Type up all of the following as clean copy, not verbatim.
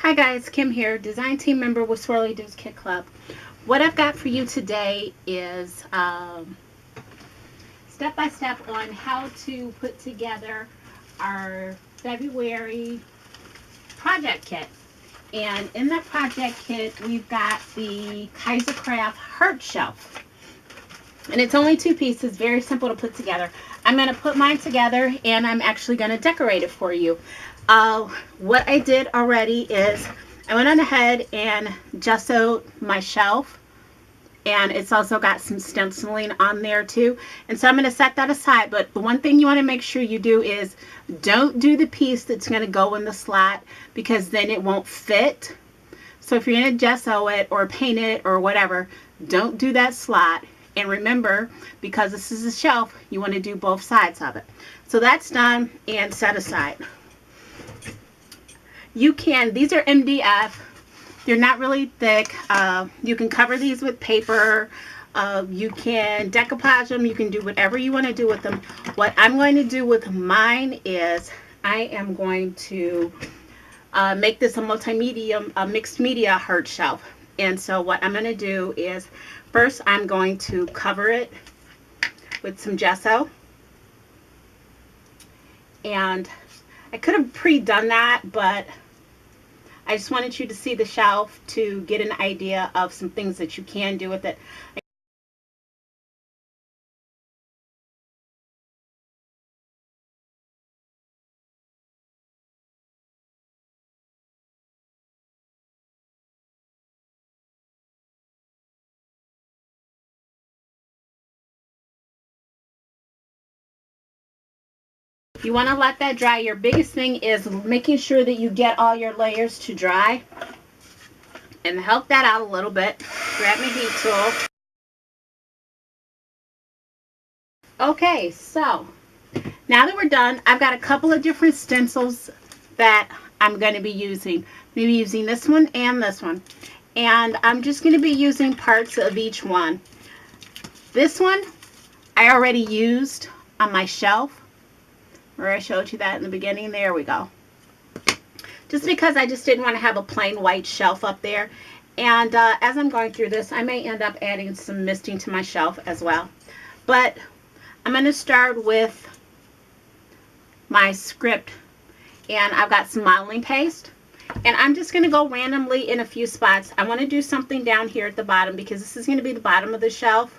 Hi guys, Kim here, design team member with Swirlydoos Kit Club. What I've got for you today is step by step on how to put together our February project kit. And in that project kit, we've got the Kaisercraft Heart Shelf. And it's only 2 pieces, very simple to put together. I'm going to put mine together and I'm actually going to decorate it for you. What I did already is I went on ahead and gessoed my shelf, and it's also got some stenciling on there too, and so I'm going to set that aside. But the one thing you want to make sure you do is don't do the piece that's going to go in the slot, because then it won't fit. So if you're going to gesso it or paint it or whatever, don't do that slot. And remember, because this is a shelf, you want to do both sides of it. So that's done and set aside. You can, these are MDF, they're not really thick. You can cover these with paper, you can decoupage them, you can do whatever you want to do with them. What I'm going to do with mine is I am going to make this a multimedia, a mixed media heart shelf. And so what I'm going to do is first I'm going to cover it with some gesso, and I could have pre-done that, but I just wanted you to see the shelf to get an idea of some things that you can do with it. You want to let that dry. Your biggest thing is making sure that you get all your layers to dry. And to help that out a little bit, grab my heat tool. Okay, so now that we're done, I've got a couple of different stencils that I'm going to be using. Maybe using this one and this one. And I'm just going to be using parts of each one. This one I already used on my shelf, where I showed you that in the beginning. There we go. Just because I just didn't want to have a plain white shelf up there. And as I'm going through this, I may end up adding some misting to my shelf as well. But I'm going to start with my script. And I've got some modeling paste. And I'm just going to go randomly in a few spots. I want to do something down here at the bottom, because this is going to be the bottom of the shelf.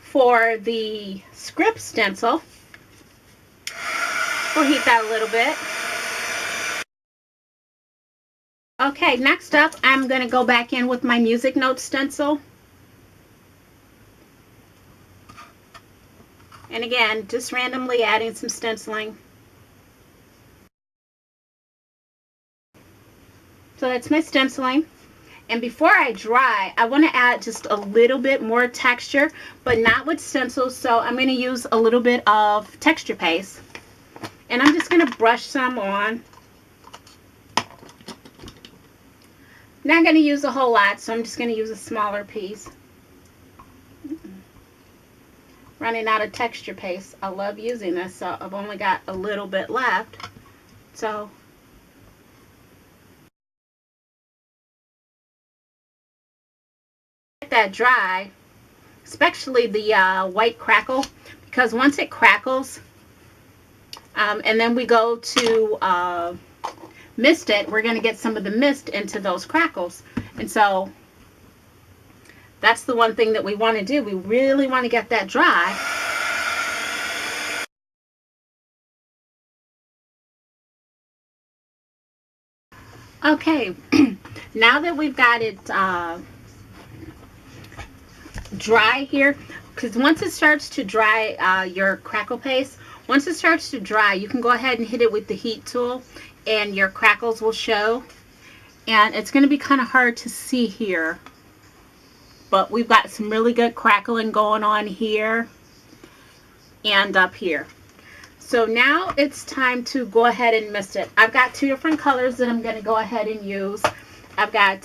For the script stencil, we'll heat that a little bit. Okay, next up, I'm going to go back in with my music note stencil. And again, just randomly adding some stenciling. So that's my stenciling. And before I dry, I want to add just a little bit more texture, but not with stencils. So I'm going to use a little bit of texture paste. And I'm just going to brush some on. Not going to use a whole lot, so I'm just going to use a smaller piece. Running out of texture paste. I love using this, so I've only got a little bit left. So that dry, especially the white crackle, because once it crackles and then we go to mist it, we're going to get some of the mist into those crackles. And so that's the one thing that we want to do. We really want to get that dry. Okay, now that we've got it dry here, because once it starts to dry, your crackle paste, once it starts to dry, you can go ahead and hit it with the heat tool and your crackles will show. And it's going to be kind of hard to see here, but we've got some really good crackling going on here and up here. So now it's time to go ahead and mist it. I've got 2 different colors that I'm going to go ahead and use. I've got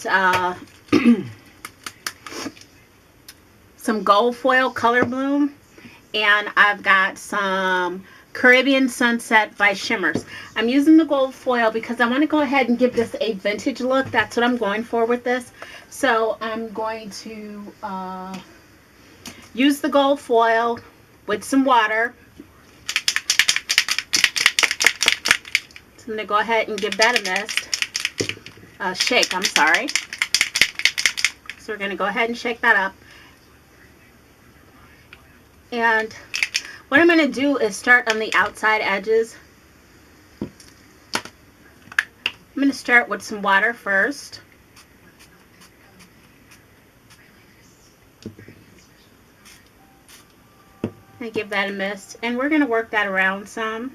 some gold foil color bloom, and I've got some Caribbean Sunset by Shimmers. I'm using the gold foil because I want to go ahead and give this a vintage look. That's what I'm going for with this. So I'm going to use the gold foil with some water. So I'm going to go ahead and give that a shake, I'm sorry. So we're going to go ahead and shake that up. And what I'm going to do is start on the outside edges. I'm going to start with some water first. And give that a mist. And we're going to work that around some.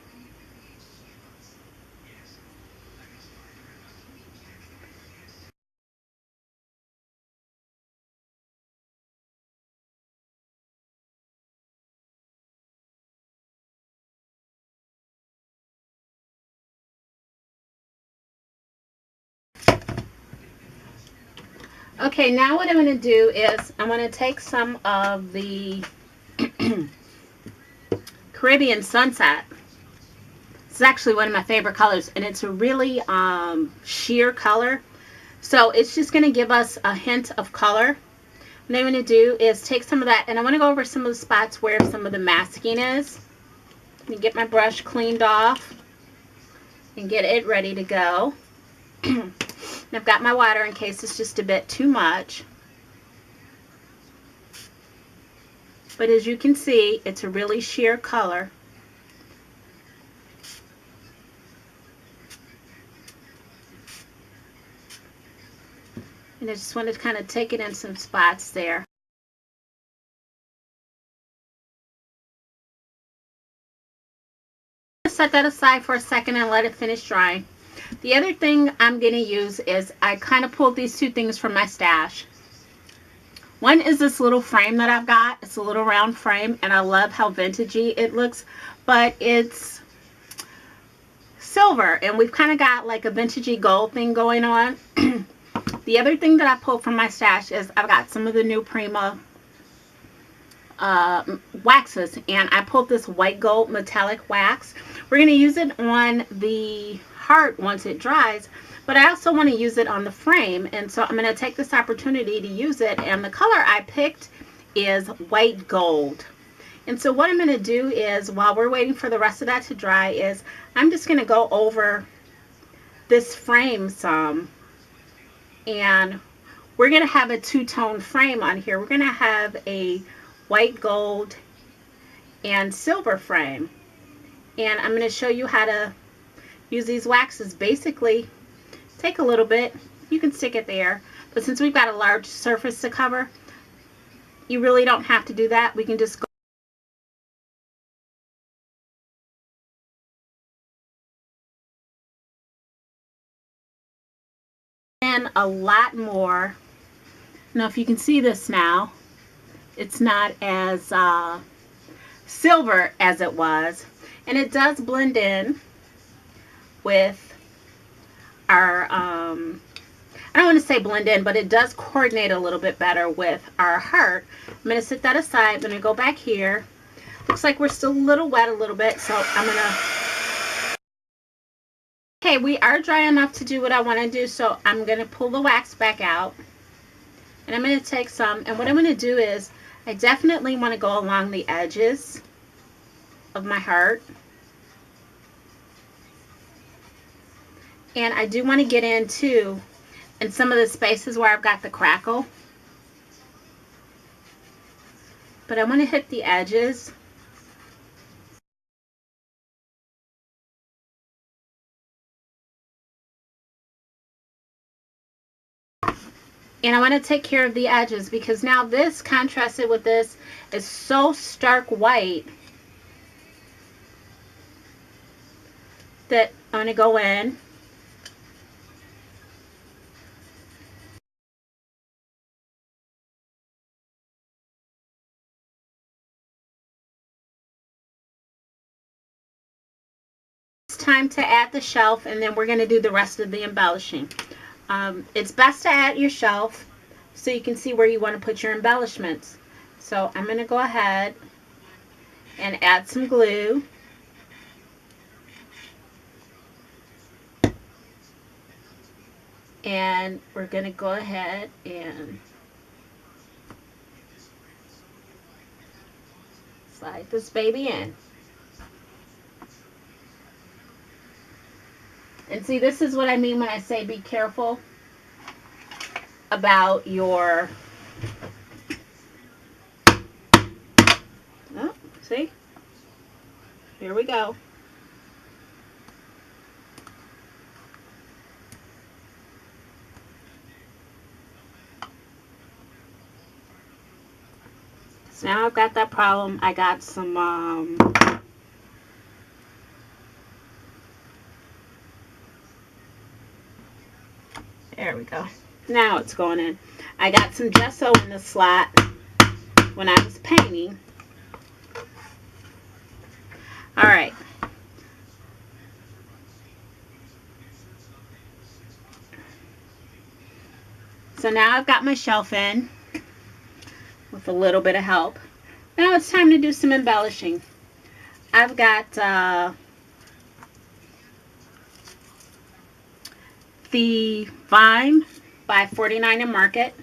Okay, now what I'm going to do is I'm going to take some of the Caribbean Sunset. This is actually one of my favorite colors, and it's a really sheer color. So it's just going to give us a hint of color. What I'm going to do is take some of that, and I want to go over some of the spots where some of the masking is. Let me get my brush cleaned off and get it ready to go. I've got my water in case it's just a bit too much. But as you can see, it's a really sheer color. And I just wanted to kind of take it in some spots there. Set that aside for a second and let it finish drying. The other thing I'm going to use is I kind of pulled these two things from my stash. One is this little frame that I've got. It's a little round frame, and I love how vintagey it looks, but it's silver, and we've kind of got like a vintagey gold thing going on. The other thing that I pulled from my stash is I've got some of the new Prima waxes, and I pulled this white gold metallic wax. We're going to use it on the heart once it dries, but I also want to use it on the frame, and so I'm going to take this opportunity to use it, and the color I picked is white gold. And so what I'm going to do is, while we're waiting for the rest of that to dry, is I'm just going to go over this frame some, and we're going to have a two-tone frame on here. We're going to have a white gold and silver frame, and I'm going to show you how to use these waxes. Basically, take a little bit, you can stick it there, but since we've got a large surface to cover, you really don't have to do that. We can just go in a lot more. Now if you can see this now, it's not as silver as it was, and it does blend in with our I don't want to say blend in, but it does coordinate a little bit better with our heart. I'm going to set that aside. I'm going to go back here. Looks like we're still a little wet a little bit, so I'm going to... Okay, we are dry enough to do what I want to do, so I'm going to pull the wax back out. And I'm going to take some, and what I'm going to do is, I definitely want to go along the edges of my heart. And I do want to get into in some of the spaces where I've got the crackle. But I want to hit the edges. And I want to take care of the edges, because now this contrasted with this is so stark white that I'm going to go in. It's time to add the shelf, and then we're going to do the rest of the embellishing. It's best to add your shelf so you can see where you want to put your embellishments. So I'm going to go ahead and add some glue. And we're going to go ahead and slide this baby in. And see, this is what I mean when I say be careful about your, oh, see? Here we go. So now I've got that problem. I got some, there we go. Now it's going in. I got some gesso in the slot when I was painting. All right. So now I've got my shelf in with a little bit of help. Now it's time to do some embellishing. I've got the vine by 49 and Market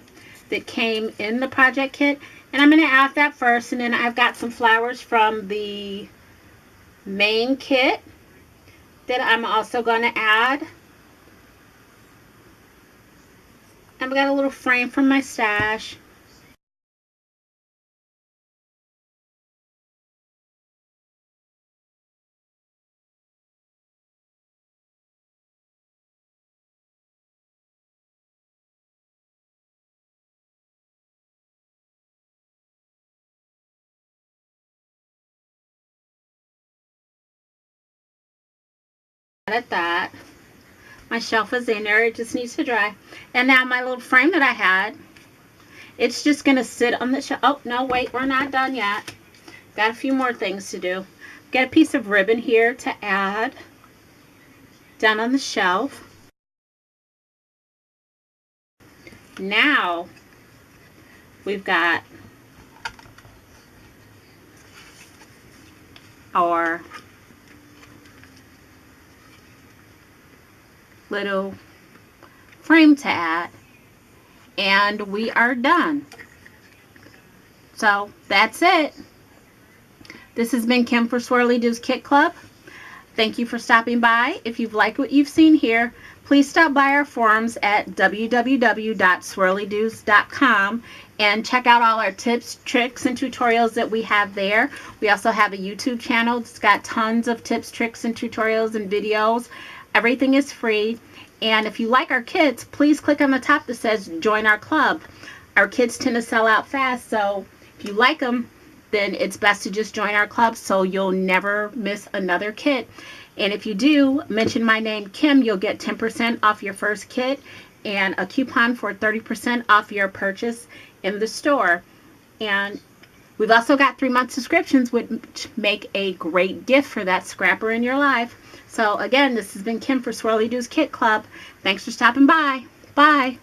that came in the project kit, and I'm going to add that first, and then I've got some flowers from the main kit that I'm also going to add. I've got a little frame from my stash. At that, my shelf is in there. It just needs to dry. And now my little frame that I had, it's just going to sit on the shelf. Oh, no, wait, we're not done yet. Got a few more things to do. Got a piece of ribbon here to add down on the shelf. Now we've got our little frame to add, and we are done. So that's it. This has been Kim for Swirlydoos Kit Club. Thank you for stopping by. If you've liked what you've seen here, please stop by our forums at www.swirlydoos.com and check out all our tips, tricks, and tutorials that we have there. We also have a YouTube channel. It's got tons of tips, tricks, and tutorials and videos. Everything is free. And if you like our kits, please click on the top that says join our club. Our kits tend to sell out fast, so if you like them, then it's best to just join our club so you'll never miss another kit. And if you do mention my name, Kim, you'll get 10% off your first kit and a coupon for 30% off your purchase in the store. And we've also got 3-month subscriptions, which make a great gift for that scrapper in your life. So again, this has been Kim for Swirlydoos Kit Club. Thanks for stopping by. Bye.